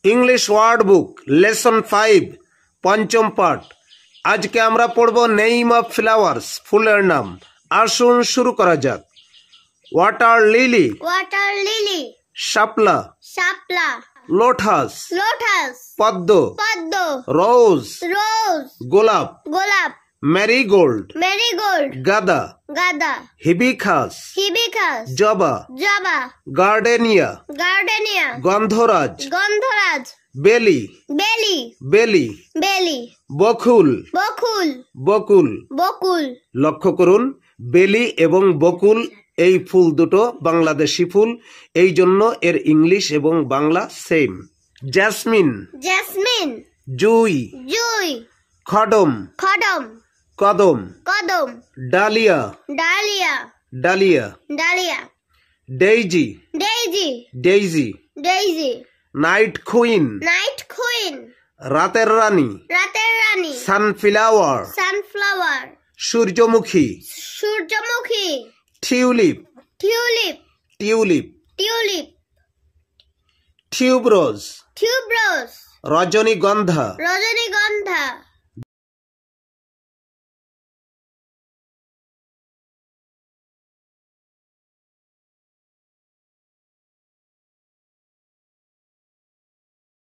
English word বুক lesson 5 পঞ্চম পাঠ। আজকে আমরা পড়ব নেম অফ ফ্লাওয়ার্স, ফুলের নাম। আসুন শুরু করা যাক। ওয়াটার লিলি, ওয়াটার লিলি, শাপলা, শাপলা, লোটাস, লোটাস, পদ্ম, পদ্ম, রোজ, রোজ, গোলাপ, গোলাপ, মেরিগোল্ড, মেরিগোল্ড, গাঁদা, গাঁদা, হিবিস্কাস, হিবিস্কাস, জবা, জবা, গার্ডেনিয়া, গার্ডেনিয়া, গন্ধরাজ, গন্ধরাজ, বেলি, বেলি, বেলি, বেলি, বকুল, বকুল, বকুল। বকুল। লক্ষ্য করুন, বেলি এবং বকুল এই ফুল দুটো বাংলাদেশি ফুল, এই জন্য এর ইংলিশ এবং বাংলা সেম। জ্যাসমিন, জেসমিন, জুই, জুই, খডম, খডম, কদম, কদম, dahlia, dahlia, dahlia, dahlia, daisy, daisy, daisy, daisy, night queen, night queen, রাতের রানী, রাতের রানী, সানফ্লাওয়ার, সানফ্লাওয়ার, সূর্যমুখী, সূর্যমুখী, টিউলিপ, টিউলিপ, টিউলিপ, টিউলিপ, টিউবরোজ, টিউবরোজ, রজনীগন্ধা, রজনীগন্ধা,